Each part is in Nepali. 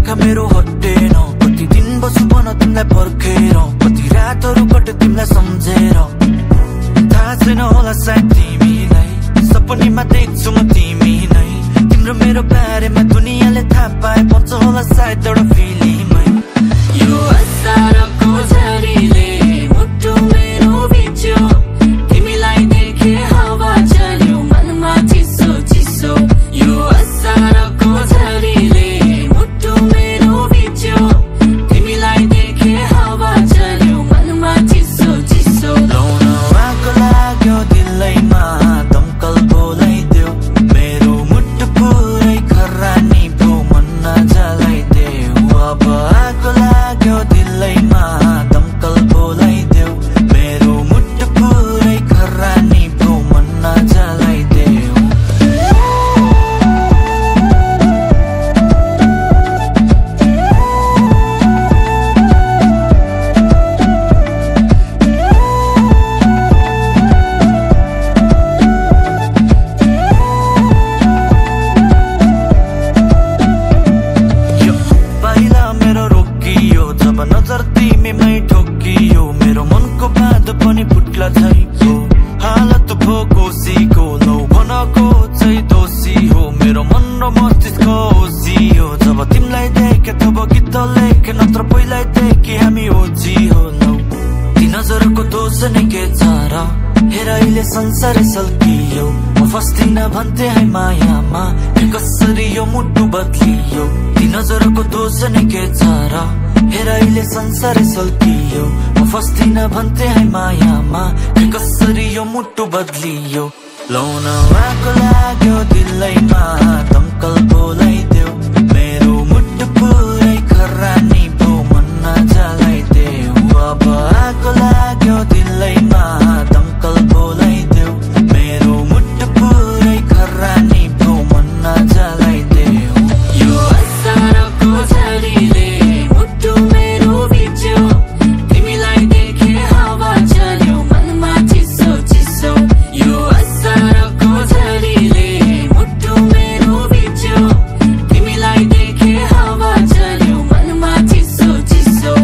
आँखा मेरो हटेन कति दिन बसु भन तिमीलाई पर्खेर कति रातहरू कटे तिमीलाई सम्झेर थाहा छैन होला सायद तिमीलाई सपनीमा देख्छु म तिमी नै तिम्रो मेरो बारेमा दुनियाँले थाहा पाए पर्छ होला सायद एउटा फिल्ममै यो असारको झरीले मुटु मेरो भिज्यो तिमीलाई देखे हावा चल्यो मनमा चिसो चिसो यो असारको झरीले मुटु मेरो भिज्यो तिमीलाई देखे हावा चल्यो मनमा चिसो चिसो लाउन आगो लाग्यो दिलैमा दमकल बोलाइदेऊ मेरो मुटु पुरै खरानी भो मन नजलाइदेऊ अब आगो लाग्यो दिलैमा दमकल बोलाइदेऊ मेरो मुटु पुरै खरानी भो मन नजलाइदेऊ पहिला मेरो रोकियो जब नजर तिमीमै ठोकियो मेरो मनको बाँधो पनि फुट्ला छैको हालत भो कोसीको लौ भनको चाहिँ दोषी हो मेरो मन र मस्तिष्क ओसियो जब तिमीलाई देखे तब गीत लेखे नत्र पहिल्यै देखे हामी ओजी हो लौ ती नजरको दोष नै के छ र हेर अहिले संसारै सल्कियो म फस्टिन भन्थे है मायामा कसरी यो मुटु बदलियो ती नजरको दोष नै के छ र हेर अहिले संसारै सल्कियो म फस्टिन भन्थे है मायामा कसरी यो मुटु बदलियो लाउन आगो लाग्यो दिलैमा दमकल बोलाइदेऊ मेरो मुटु पुरै खरानी भो मन नजलाइदेऊ अब आगो लाग्यो दिलैमा दमकल बोलाइदेऊ मेरो मुटु पुरै खरानी भो मन नजलाइदेऊ यो असारको झरीले मुटु मेरो भिज्यो तिमीलाई देखे हावा चल्यो मनमा चिसो चिसो यो असारको झरीले मुटु मेरो भिज्यो तिमीलाई देखे हावा चल्यो मनमा चिसो चिसो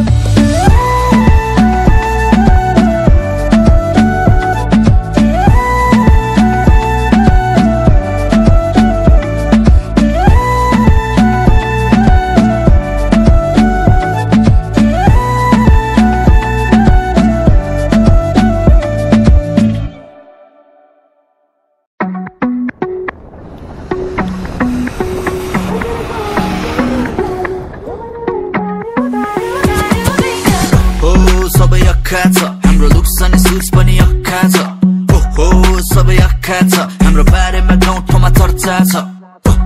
सबै अक्खा छ हाम्रो लुक्स अनि सुज पनि अक्खा छ हो सबै अक्खा छ हाम्रो बारेमा गाउँ ठाउँमा चर्चा छ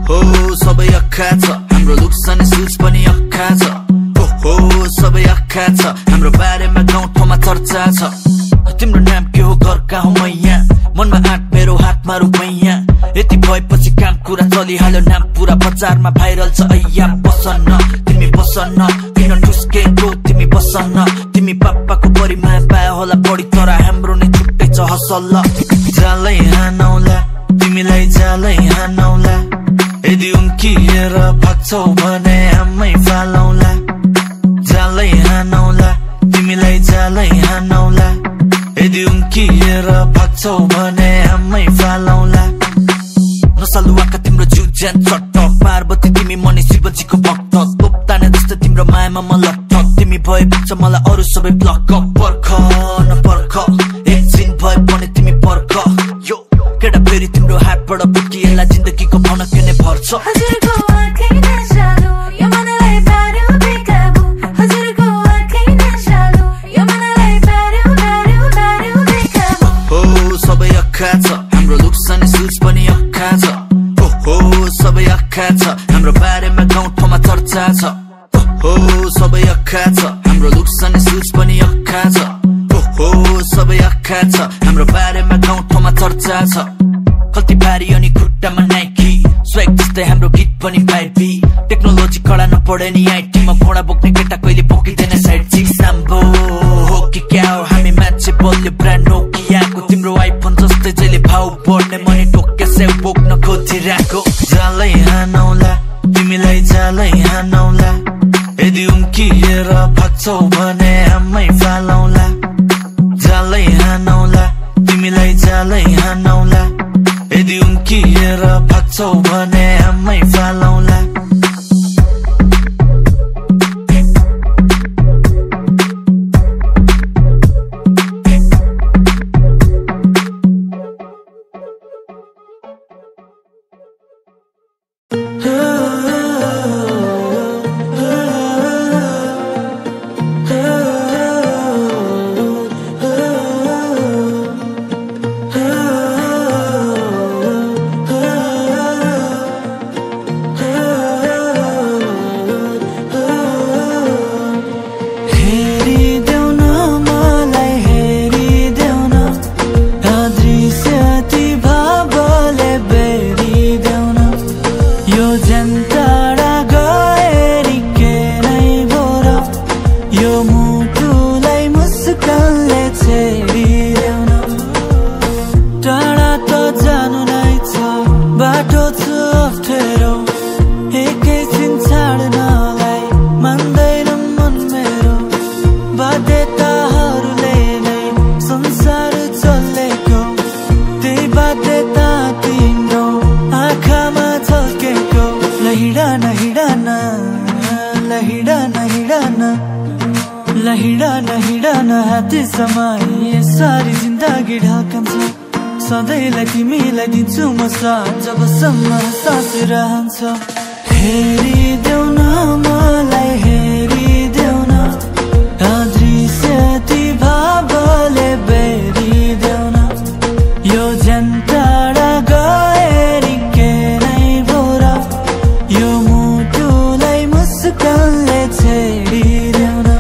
हो सबै अक्खा छ हाम्रो लुक्स अनि सुज पनि अक्खा छ हो सबै अक्खा छ हाम्रो बारेमा गाउँ ठाउँमा चर्चा छ तिम्रो नाम के हो घर कहाँ हो मैया मनमा आँट मेरो हातमा रुपैयाँ यति भएपछि काम कुरा चलिहाल्यो नाम पुरा बजारमा भाइरल छ ऐया बसन्न तिमी बसन्न किन ठुस्केको तिमी बसन्न तिमी पापाको बढी माया पाए होला बढी तर हाम्रो नै छुट्टै छ हसल्ल जालै हानौला तिमीलाई जालै हानौला यदि उम्किएर भाग्छौ भने आमै फालौला जालै हानौला तिमीलाई जालै हानौला यदि उम्किएर भाग्छौ भने आमै फालौला नसालुवाका तिम्रो जिउ ज्यान चट्ट पार्वती तिमी मनी शिवजीको भक्त लोप्ताने जस्तो तिम्रो मायामा म लट्ट तिमी भएपछि मलाई अरू सबै ब्लक पर्ख नपर्ख एकछिन भए पनि तिमी पर्ख यो केटा फेरि तिम्रो हातबाट बुकिएला जिन्दगीको भावना के नै भर्छ हजुरको आँखै नसालो यो मनलाई पार्यो बेकाबु हजुरको आँखै नसालो यो मनलाई पार्यो पार्यो पार्यो बेकाबु हो सबै अक्खा छ हाम्रो लुक्स अनि सुज पनि अक्खा छ हो सबै अक्खा छ हाम्रो बारेमा गाउँ ठाउँमा चर्चा छ हो सबै अक्खा छ हाम्रो लुक्स अनि सुज पनि अक्खा छ हो सबै अक्खा छ हाम्रो बारेमा गाउँ ठाउँमा चर्चा छ कति भारी अनि खुट्टामा नाइकी स्वेग जस्तै हाम्रो गीत पनि फाइरपी टेक्नोलोजी कडा नपढे नि आइटीमा घोडा बोक्ने केटा कहिले बोकिँदैन साइड चिक साम्बो हो कि क्या हो हामी मान्छे बोल्यो ब्रान्ड नोकियाको तिम्रो आइफोन जस्तै जहिले भाउ बढ्ने मनी टोक्के सेउ बोक्न खोजिरहेको जालै हानौला तिमीलाई जालै हानौला यदि उम्किएर भाग्छौ भने आमै फालौला जालै हानौला तिमीलाई जालै हानौला यदि उम्किएर भाग्छौ भने आमै फालौला हाती समाए सारी जिन्दगी ढाकन्छ सधैँलाई तिमीलाई दिन्छु म साथ जबसम्म सास रहन्छ हेरिदेऊ न मलाई हेरिदेऊ न अदृश्य ती भावले बेरिदेऊ न यो जनताडा गएरी के नै बोरा यो मुटुलाई मुस्कानले छेडिदेऊ न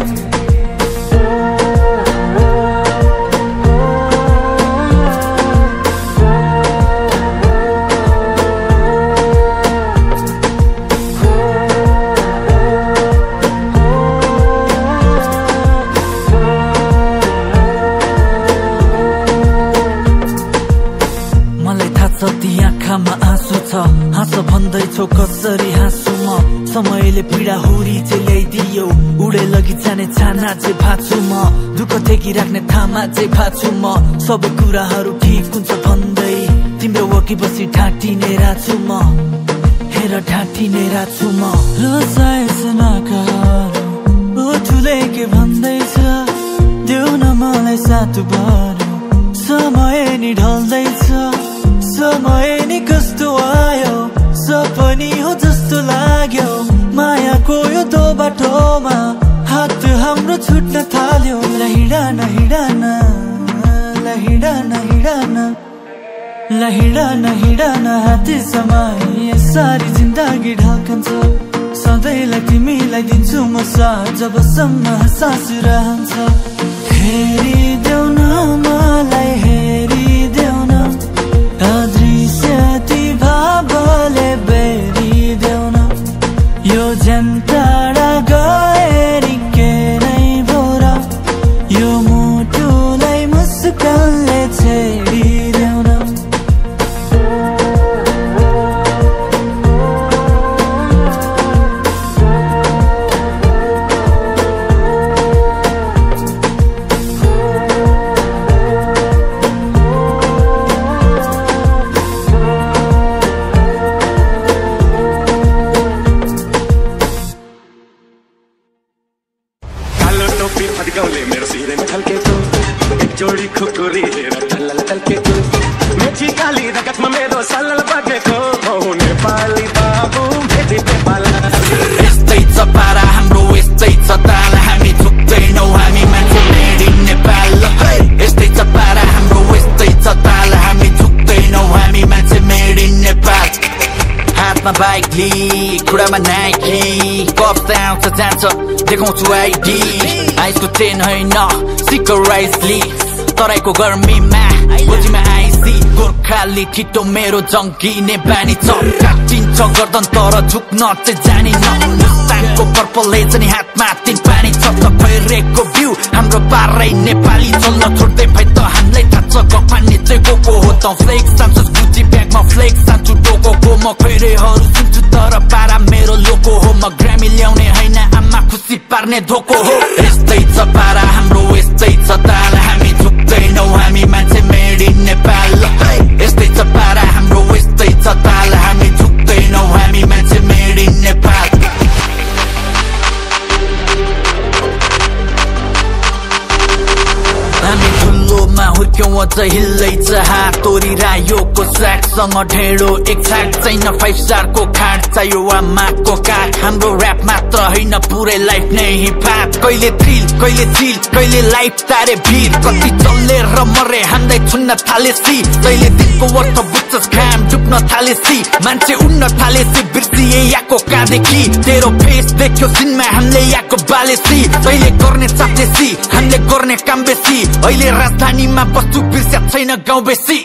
हाँस भन्दैछौ कसरी हाँसु म समयले पीडा हुरी चाहिँ ल्याइदियो उडे लगी जाने छाना चाहिँ भाछु म दुःख टेकी राख्ने थामा चाहिँ भाछु म सबै कुराहरू ठिक हुन्छ भन्दै तिम्रो वकी बसी ढाँटिने राछु म हेर ढाँटिने राछु म ठुले के भन्दैछ देऊ न मलाई सातो भर्यो समय नि ढल्दैछ समय नि कस्तो आयो सपनी हो जस्तो लाग्यो मायाको यो दो बाटोमा हात हाम्रो छुट्न थाल्यो लहिडन हिडन लहिडन हिडन लहिडन हिडन हाती समय सारी जिन्दगी ढाकन्छ सधैँलाई तिमीलाई दिन्छु म साथ जबसम्म सास रहन्छ हेरिदेऊ न मलाई हेरिदेऊ न अदृश्य ती भावले बेरिदेऊ न यो जनताडा गएरी के नै बोरा यो मुटुलाई मुस्कानले छेडिदेऊ न खुडामा नाइकी कप्स आउँछ जान्छ देखाउँछु आइडी आइसको ट्रेन होइन सिकर राइसली तराईको गर्मीमा गोजीमा आइसी गोर्खाली ठिटो मेरो जङ्गिने बानी छ काटिन्छ गर्दन तर झुक्न चाहिँ जानिन मुस्ताङको पर्पलले चाहिँ हातमा तिन पानी छ भइरहेको भ्यू हाम्रो पारै नेपाली चल्न छोड्दै भए त हामीलाई थाहा छ गफानी चाहिँ को हो त फ्लेक्स साम्सस गुची ब्याग ट्र्याकमा फ्लेक्स सान्छु टोकोको म खैरेहरू सुन्छु तर पारा मेरो लोको हो म ग्रामी ल्याउने हैन आमा खुसी पार्ने धोको हो यस्तै छ पारा हाम्रो यस्तै छ ताल हामी झुक्दैनौ हामी मान्छे मेड इन नेपाल यस्तै छ पारा हाम्रो यस्तै छ ताल हामी झुक्दैनौ हामी मान्छे मेड इन नेपाल हामी ठुलोमा हुर्क्यौं अझ हिल्दैछ हात तोरिरायोको सागसँग ढेँडो एक छाक छैन 5 स्टारको खाट चाहियो आमाको काठ हाम्रो ऱ्याप मात्र होइन पुरै लाइफ नै हिपहप कहिले थ्रिल कहिले चिल कहिले लाइफ तारे भिड कति चल्ले र मरे हामीलाई छुन्न थालेसी कहिले दिनको अर्थ बुझ्छस् घाम डुब्न थालेसी मान्छे उड्न थालेसी बिर्सिए याको कादेखि तेरो फेस देख्यो सिनमा हामीले याको बालेसी कहिले गर्ने चाप्लेसी हामीले गर्ने काम बेसी अहिले राजधानीमा बस्छु बिर्स्या छैन गाउँ बेसी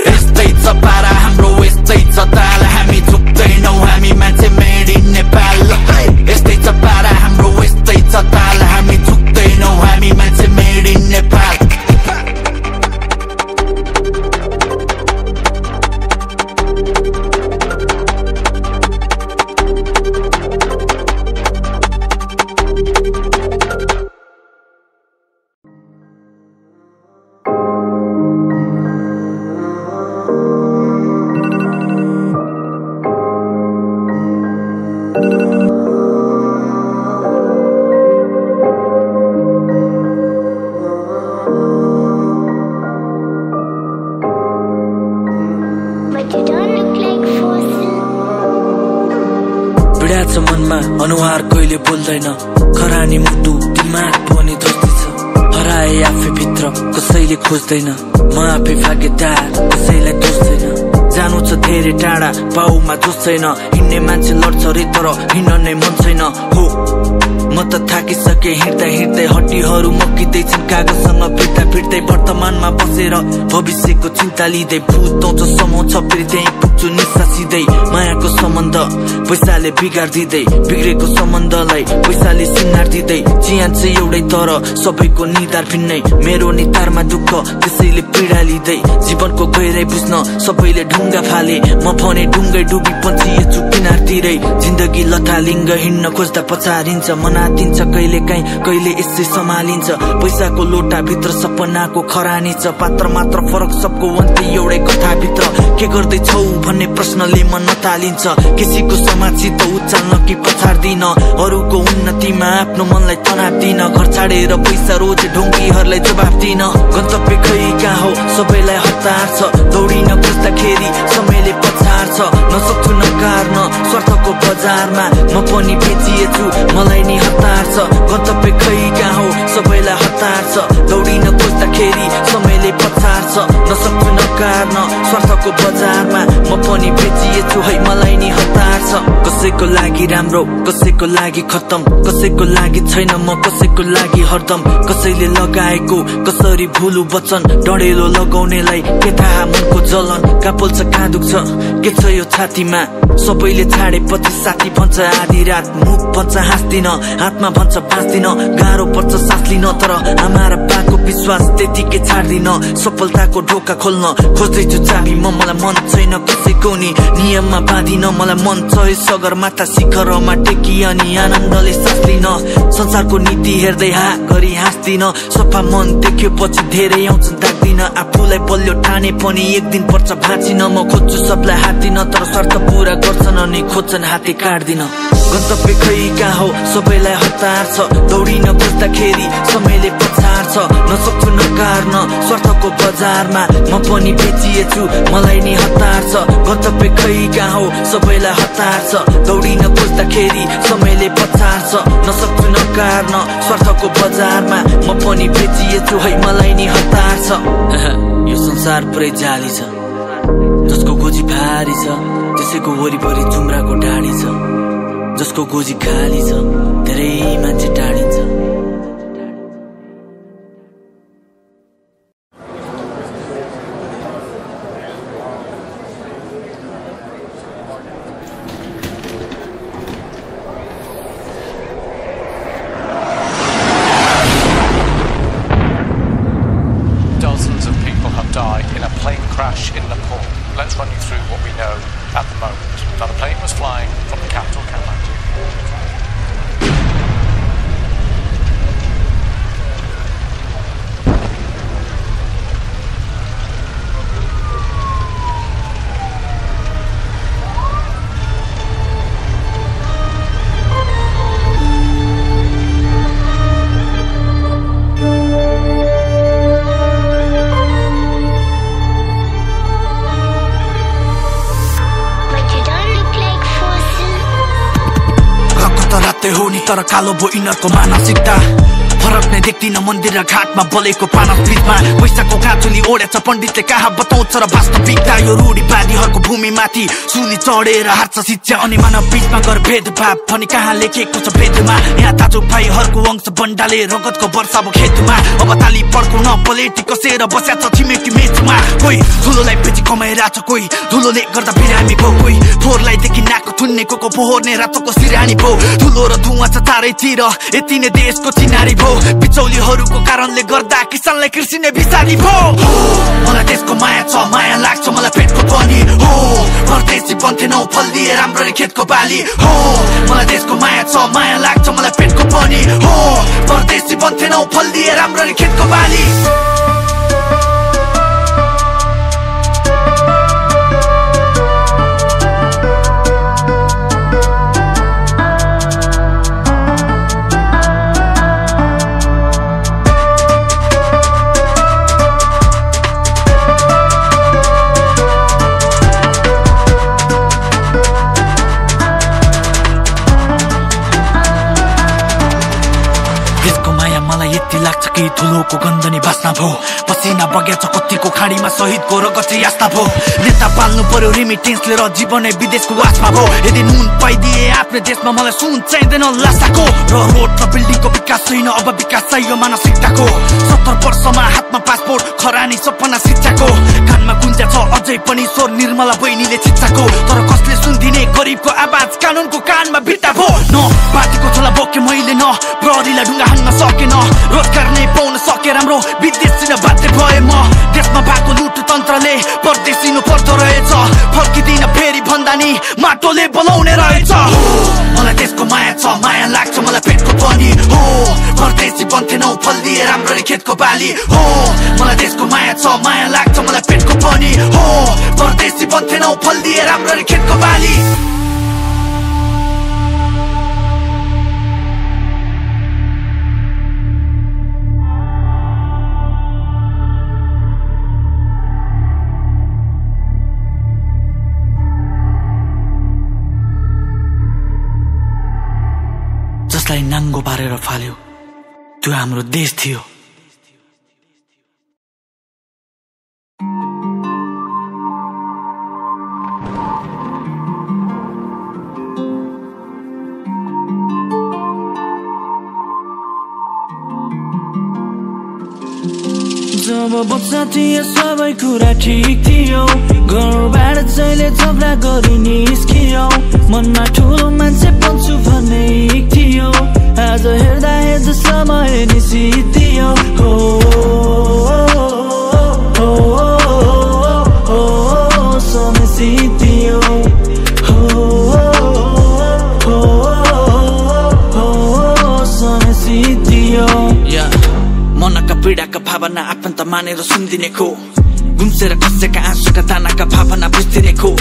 यस्तै छ पारा हाम्रो यस्तै छ ताल हामी झुक्दैनौ हामी मान्छे मेड इन नेपाल यस्तै छ पारा हाम्रो यस्तै छ ताल हामी झुक्दैनौ हामी मान्छे मेड इन नेपाल मनमा अनुहार कहिले बोल्दैन खरानी मुटु दिमाग पनि दोस्ती छ हराए आफै भित्र कसैले खोज्दैन म आफै भाग्यदार कसैलाई दोष छैन जानु छ धेरै टाढा बाउमा जोस छैन हिँड्ने मान्छे लड्छ रे तर हिँड्न नै मन छैन हो म त थाकिसके हिँड्दै हिँड्दै हड्डीहरू मकिँदैछन् कागजसँग फिर्ता फिर्दै वर्तमानमा बसेर भविष्यको चिन्ता लिँदै भूत आउँछ समाउँछ फेरि त्यहीँ पुग्छु निसासिँदै मायाको सम्बन्ध पैसाले बिगारिदिँदै बिग्रेको सम्बन्धलाई पैसाले सिँगार दिँदै चिहान चाहिँ एउटै तर सबैको निधार भिन्नै मेरो निधारमा दुःख त्यसैले पीडा लिँदै जीवनको गहिराई बुझ्न सबैले ढुङ्गा फाले म भने ढुङ्गै डुबी पन्छिएछु किनारतिरै जिन्दगी लथालिङ्ग हिँड्न खोज्दा पछारिन्छ मनातिन्छ कहिले काहीँ कहिले यसै सम्हालिन्छ पैसाको लोटा भित्र सपनाको खरानी छ पात्र मात्र फरक सबको अन्त्य एउटै कथाभित्र के गर्दैछौ भन्ने प्रश्नले मन नतालिन्छ किसीको समाजसित उचाल्न कि पछाड्दिन अरूको उन्नतिमा आफ्नो मनलाई तनाव दिन घर छाडेर पैसा रोज ढुङ्गीहरूलाई जवाफ दिन गन्तव्य खै कहाँ हो सबैलाई हतार छ दौडिन खोज्दाखेरि समयले पछाड्छ नसक्छु नकार्न स्वार्थको बजारमा म पनि बेचिएछु मलाई नि हतार छ गन्तव्य खै कहाँ हो सबैलाई हतार छ दौडिन खोज्दाखेरि समयले पछाड्छ नसक्छु नकार्न स्वार्थको बजारमा म पनि बेचिएछु है मलाई नि हतार छ कसैको लागि राम्रो कसैको लागि खतम कसैको लागि छैन म कसैको लागि हरदम कसैले लगाएको कसरी भुलु वचन डढेलो लगाउनेलाई के थाहा मनको जलन कहाँ पोल्छ कहाँ दुख्छ के छ यो छातीमा सबैले छाडेपछि साथी भन्छ आधी रात मुख भन्छ हाँस्दिन हातमा भन्छ बाँच्दिन गाह्रो पर्छ सास लिन तर आमा र बाको विश्वास त्यतिकै छाड्दिन सफलताको ढोका खोल्न खोज्दैछु चाबी मलाई मन छैन कसैको नि नियममा बाँधिन मलाई मन छ सगरमाथा शिखरमा टेकी अनि आनन्दले सास लिन संसारको नीति हेर्दै हा गरी हाँस्दिन सफा मन देख्योपछि धेरै आउँछन् दाग्दिन आफूलाई बलियो ठाने पनि एक दिन पर्छ भाँचिन म खोज्छु सबलाई हात्दिन तर स्वार्थ पुरा गर्छन् अनि खोज्छन् हाते काट्दिन गन्तव्य खै कहाँ हो सबैलाई हतार छ दौडिन खोज्दाखेरि समयले पछाड्छ नसक्छु नकार्न स्वार्थको बजारमा म पनि बेचिएछु मलाई नि हतार छ गन्तव्य खै कहाँ हो सबैलाई हतार छ दौडिन खोज्दाखेरि समयले पछाड्छ नसक्छु नकार्न स्वार्थको बजारमा म पनि बेचिएछु है मलाई नि हतार छ यो संसार पुरै जाली छ जसको गोजी भारी छ त्यसैको वरिपरि जुम्राको डाँडी छ जसको गोजी खाली छ धेरै मान्छे टाढिन्छ Dozens of people have died in a plane crash in Nepal. Let's run you through what मात्रै हो नि तर कालो भो यिनीहरूको मानसिकता फरक नै देख्दिन मन्दिर र घाटमा बलेको पानस बीचमा पैसाको काँचुली ओढेछ पण्डितले कहाँ बताउँछ र वास्तविकता यो रूढिवादीहरूको भूमिमाथि सुली चढेर हार्छ शिक्षा अनि मानव बीचमा गर भेदभाव भनी कहाँ लेखेको छ वेदमा यहाँ दाजुभाइहरूको वंश बन्डाले रगतको वर्षा अब खेतमा अब ताली पड्काउन पलेटी कसेर बस्याछ छिमेकी मेचमा कोही ठुलोलाई बेची कमाइरहेछ कोही ठुलोले गर्दा बिरामी भो कोही फोहोरलाई देखि नाको थुन्नेको पोहोर्ने रातोको सिरानी भो ठुलो र धुवा छ चारैतिर यति नै देशको चिनारी भो बिचौलीहरूको कारणले गर्दा किसानलाई कृषि नै बिसारी भो मलाई देशको माया छ माया लाग्छ मलाई पेटको पनि हो परदेशी बन्थेनौ फल दिए राम्ररी खेतको बाली हो मलाई देशको माया छ माया लाग्छ मलाई पेटको पनि हो परदेशी बन्थेनौ फल दिए राम्ररी खेतको बाली यति लाग्छ कि ठुलोको गन्धनी बास्ना भो पसिना बगेछ कतिको खाडीमा शहीदको रगत यास्ना भो नेता पाल्नु पर्यो रेमिटेन्सले र जीवनै विदेशको वासमा भो यदि नुन पाइदिए आफ्नो देशमा मलाई सुन चाहिँदैन लासाको र रोड र बिल्डिङको विकास छैन अब विकास चाहियो मानसिकताको 70 वर्षमा हातमा पासपोर्ट खरानी सपना शिक्षाको कानमा गुन्जा छ अझै पनि स्वर निर्मला बहिनीले चिच्चाको तर कसले सुन्दिने गरिबको आवाज कानुनको कानमा बिर्ता भो न पार्टीको छोला बोके मैले न प्रहरीलाई ढुङ्गा हान्न सकेन रोजगार नै पाउन सके राम्रो विदेशी बाध्य भए म देशमा भएको लुट तन्त्रले परदेशिनु पर्दो रहेछ फर्किदिन फेरि भन्दा नि माटोले बोलाउने रहेछ मलाई देशको माया छ माया लाग्छ मलाई पेटको पनि हो परदेशी बन्थेनौ फल दिए राम्ररी खेतको बाली हो मलाई देशको माया छ माया लाग्छ मलाई पेटको पनि हो परदेशी बन्थेनौ फल दिए राम्ररी खेतको बाली जसलाई नाङ्गो पारेर फाल्यो त्यो हाम्रो देश थियो जब बच्चा थिए सबै कुरा ठिक थियो घरबाट जहिले झगडा गरी निस्कियो मनमा ठुलो मान्छे बन्छु भन्ने थियो आज हेर्दा हेर्दा समय निसिदियो हो समय सिद्धियो समय सिद्धियो मनका पीडाका भावना आफन्त मानेर सुनिदिनेको गुम्सेर खसेका आँसुका दानाका भावना बुझिदिनेको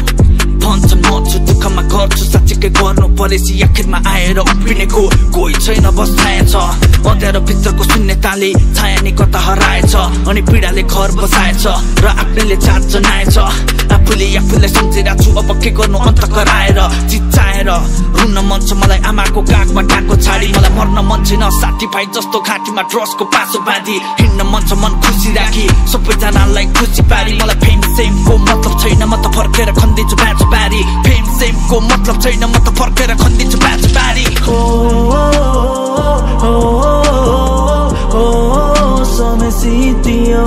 भन्छ म छु दुःखमा गर्छु साँच्चीकै गर्नु परेपछि आखिरमा आएर उभिनेको कोही छैन बस छाया छ अँध्यारो भित्रको शून्यताले छाया नि कता हराएछ अनि पीडाले घर बसाएछ र आफ्नैले चार जनाएछ आफूले आफूलाई सम्झिरहेको छु अब के गर्नु अन्त कराएर चिच्चाएर रुन मन छ मलाई आमाको काखमा टाको छाडी मलाई मर्न मन छैन साथी भाइ जस्तो घाँटीमा ड्रसको पासो बाँधी हिँड्न मन छ मन खुसी राखी सबैजनालाई खुसी पारी मलाई फेम सेमको मतलब छैन म त फर्केर खन्दिन्छु बाँचो बारी फेम सेमको मतलब छैन म त फर्केर खन्दिन्छु बाँचो बारी समय सिद्धियो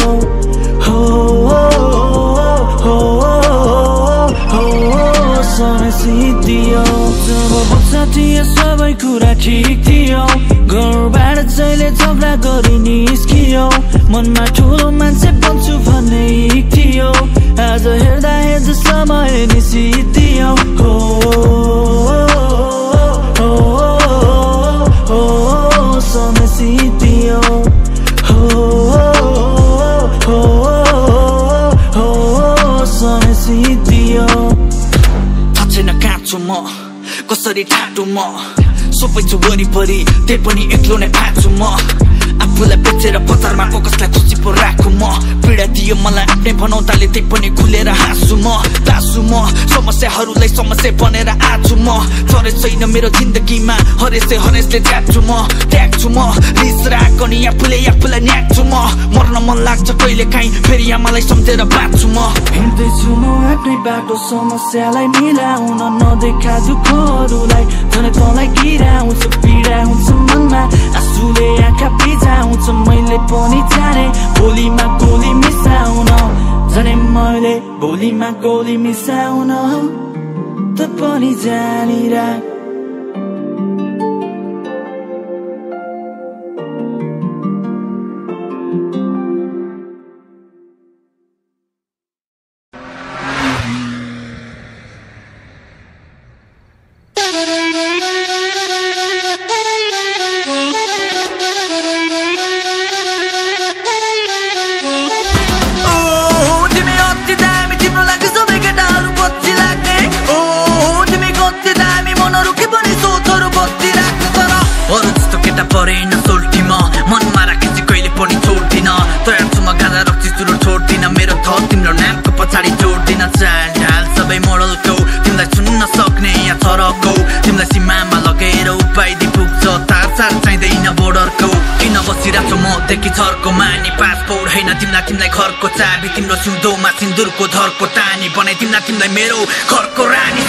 समय सिद्धियो जब बच्चा थिए सबै कुरा ठिक थियो घरबाट जहिले झगडा गरी निस्कियो मनमा ठुलो मान्छे बन्छु भन्ने थियो आज हेर्दा हेर्दा समय निसिदियो समय सिद्धियो समय सिद्धियो छैन काँचो म कसरी ठाटो म सबै छु वरिपरि त्यही पनि एक्लो नै फाँच्छु म आफूलाई बेचेर बजारमा कसलाई खुसी पो राखु म पीडा दियो मलाई आफ्नै भनाउँदाले त्यही पनि खुलेर हाँसु म तासु म समस्याहरूलाई समस्या बनेर आछु म चरे छैन मेरो जिन्दगीमा हरेसले ज्याप्छु म त्याग्छु म रिस राग अनि आफूलाई न्याग्छु म मर्न मन लाग्छ कहिले काहीँ फेरि आमालाई सम्झेर बाँच्छु म हिँड्दैछु म आफ्नै बाटो समस्यालाई मिलाउन नदेखा दुःखहरूलाई झनै तँलाई गिराउँछ पीडा हुन्छ मनमा आँसुले आँखा भिजाउँछ मैले पनि जाने भोलिमा गोली मिसाउन जाने मैले भोलिमा गोली मिसाउन त पनि जानिराख परेन सोल्टी म मनमा राखेपछि कहिले पनि छोड्दिन तयार छु म गाजा रक्सी सुरु छोड्दिन मेरो थप तिम्रो नामको पछाडि जोड्दिन चाल ढाल सबै मोडलको तिमीलाई छुन्न सक्ने यहाँ छरको तिमीलाई सीमामा लगेर उपाइदि पुग्छ तार चाहिँदैन बोर्डरको किन बसिरहेको म देखि छर्को मानी पासपोर्ट होइन तिमीलाई घरको चाबी तिम्रो सिउँदोमा सिन्दुरको धरको टानी बनाइ तिमीलाई मेरो घरको रानी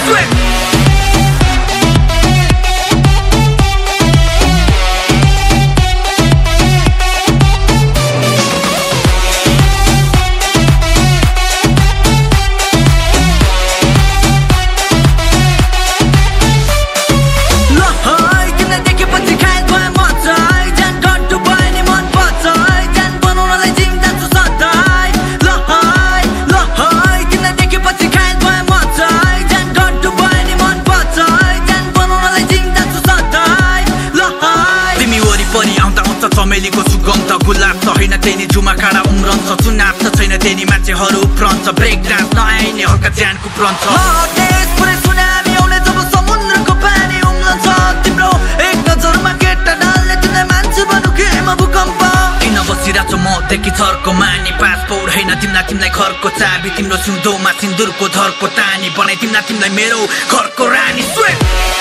चमेलीको सुगन्ध गुलाब त होइन त्यही जुमा काँडा उम्रन्छ चुनाव त छैन त्यही मान्छेहरू उफ्रन्छ ब्रेक डान्स नआइने हल्का ज्यानको प्रन्छ सुनामी आउने जब समुद्रको पानी उम्लन्छ तिम्रो एक नजरमा केटा डाल्ने तिमीलाई मान्छे बनु के म भूकम्प किन बसिरहेको म देखि छर्को मानी पासपोर्ट होइन तिमीलाई घरको चाबी तिम्रो सिउँदोमा सिन्दुरको धरको टानी बनाइ तिमीलाई मेरो घरको रानी